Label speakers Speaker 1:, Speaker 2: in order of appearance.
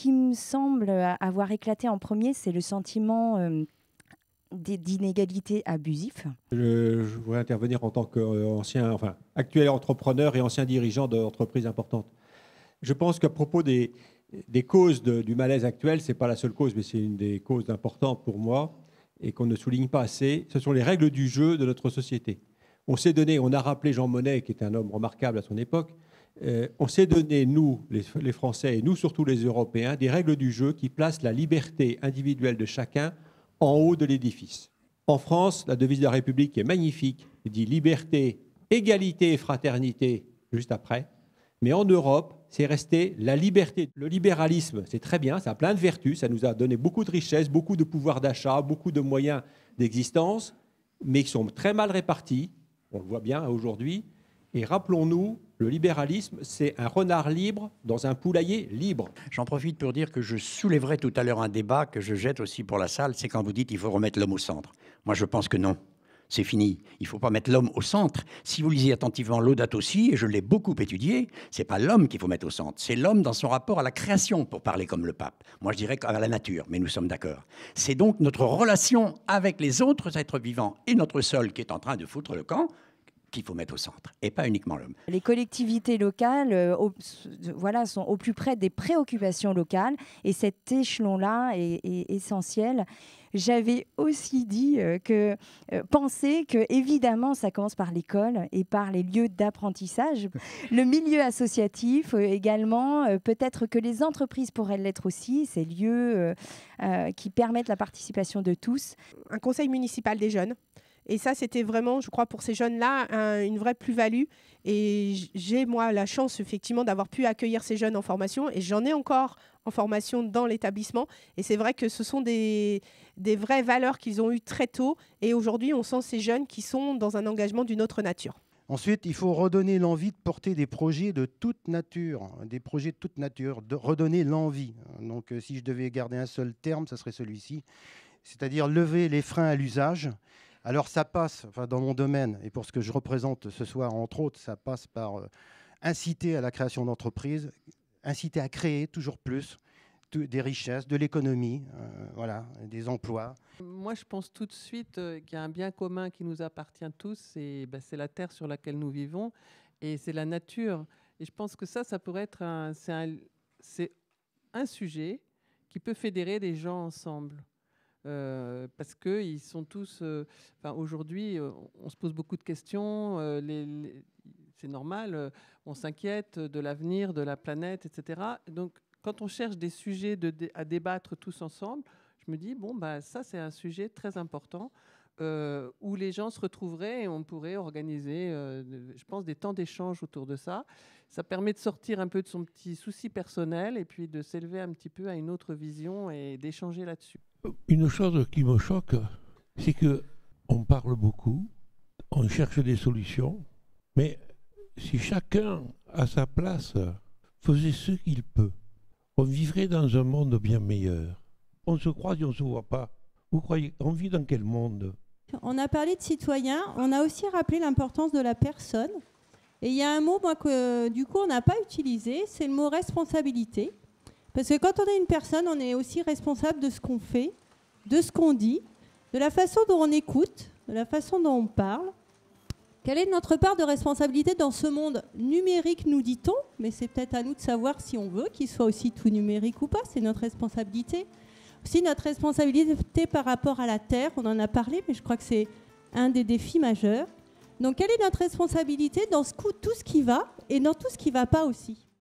Speaker 1: qui me semble avoir éclaté en premier, c'est le sentiment d'inégalité abusif.
Speaker 2: Je voudrais intervenir en tant actuel entrepreneur et ancien dirigeant d'entreprises importantes. Je pense qu'à propos des causes du malaise actuel, ce n'est pas la seule cause, mais c'est une des causes importantes pour moi et qu'on ne souligne pas assez. Ce sont les règles du jeu de notre société. On a rappelé Jean Monnet, qui était un homme remarquable à son époque, on s'est donné, nous, les Français, et nous surtout les Européens, des règles du jeu qui placent la liberté individuelle de chacun en haut de l'édifice. En France, la devise de la République est magnifique, elle dit liberté, égalité et fraternité juste après. Mais en Europe, c'est resté la liberté. Le libéralisme, c'est très bien, ça a plein de vertus, ça nous a donné beaucoup de richesses, beaucoup de pouvoir d'achat, beaucoup de moyens d'existence, mais qui sont très mal répartis, on le voit bien aujourd'hui. Et rappelons-nous, le libéralisme, c'est un renard libre dans un poulailler libre.
Speaker 3: J'en profite pour dire que je soulèverai tout à l'heure un débat que je jette aussi pour la salle, c'est quand vous dites qu'il faut remettre l'homme au centre. Moi, je pense que non. C'est fini. Il ne faut pas mettre l'homme au centre. Si vous lisez attentivement Laudato Si, et je l'ai beaucoup étudié, ce n'est pas l'homme qu'il faut mettre au centre. C'est l'homme dans son rapport à la création, pour parler comme le pape. Moi, je dirais à la nature, mais nous sommes d'accord. C'est donc notre relation avec les autres êtres vivants et notre sol qui est en train de foutre le camp qu'il faut mettre au centre, et pas uniquement l'homme.
Speaker 1: Les collectivités locales sont au plus près des préoccupations locales, et cet échelon-là est essentiel. J'avais aussi dit penser que, évidemment, ça commence par l'école et par les lieux d'apprentissage. Le milieu associatif également, peut-être que les entreprises pourraient l'être aussi, ces lieux qui permettent la participation de tous.
Speaker 4: Un conseil municipal des jeunes. Et ça, c'était vraiment, je crois, pour ces jeunes-là, une vraie plus-value. Et j'ai, moi, la chance, effectivement, d'avoir pu accueillir ces jeunes en formation. Et j'en ai encore en formation dans l'établissement. Et c'est vrai que ce sont des vraies valeurs qu'ils ont eues très tôt. Et aujourd'hui, on sent ces jeunes qui sont dans un engagement d'une autre nature.
Speaker 5: Ensuite, il faut redonner l'envie de porter des projets de toute nature. Des projets de toute nature, de redonner l'envie. Donc, si je devais garder un seul terme, ce serait celui-ci. C'est-à-dire lever les freins à l'usage. Alors ça passe, dans mon domaine, et pour ce que je représente ce soir, entre autres, ça passe par inciter à la création d'entreprises, inciter à créer toujours plus des richesses, de l'économie, des emplois.
Speaker 6: Moi, je pense tout de suite qu'il y a un bien commun qui nous appartient tous, c'est la terre sur laquelle nous vivons, et c'est la nature. Et je pense que ça pourrait être c'est un sujet qui peut fédérer des gens ensemble. Parce qu'ils sont tous... aujourd'hui, on se pose beaucoup de questions. C'est normal, on s'inquiète de l'avenir, de la planète, etc. Donc, quand on cherche des sujets à débattre tous ensemble, je me dis, ça, c'est un sujet très important où les gens se retrouveraient et on pourrait organiser, je pense, des temps d'échange autour de ça. Ça permet de sortir un peu de son petit souci personnel et puis de s'élever un petit peu à une autre vision et d'échanger là-dessus.
Speaker 7: Une chose qui me choque, c'est qu'on parle beaucoup, on cherche des solutions, mais si chacun, à sa place, faisait ce qu'il peut, on vivrait dans un monde bien meilleur. On se croise et on ne se voit pas. Vous croyez, on vit dans quel monde ?
Speaker 8: On a parlé de citoyens, on a aussi rappelé l'importance de la personne. Et il y a un mot que du coup on n'a pas utilisé, c'est le mot responsabilité. Parce que quand on est une personne, on est aussi responsable de ce qu'on fait, de ce qu'on dit, de la façon dont on écoute, de la façon dont on parle. Quelle est notre part de responsabilité dans ce monde numérique, nous dit-on, mais c'est peut-être à nous de savoir si on veut qu'il soit aussi tout numérique ou pas, c'est notre responsabilité. Aussi notre responsabilité par rapport à la Terre, on en a parlé, mais je crois que c'est un des défis majeurs. Donc quelle est notre responsabilité dans tout ce qui va et dans tout ce qui ne va pas aussi ?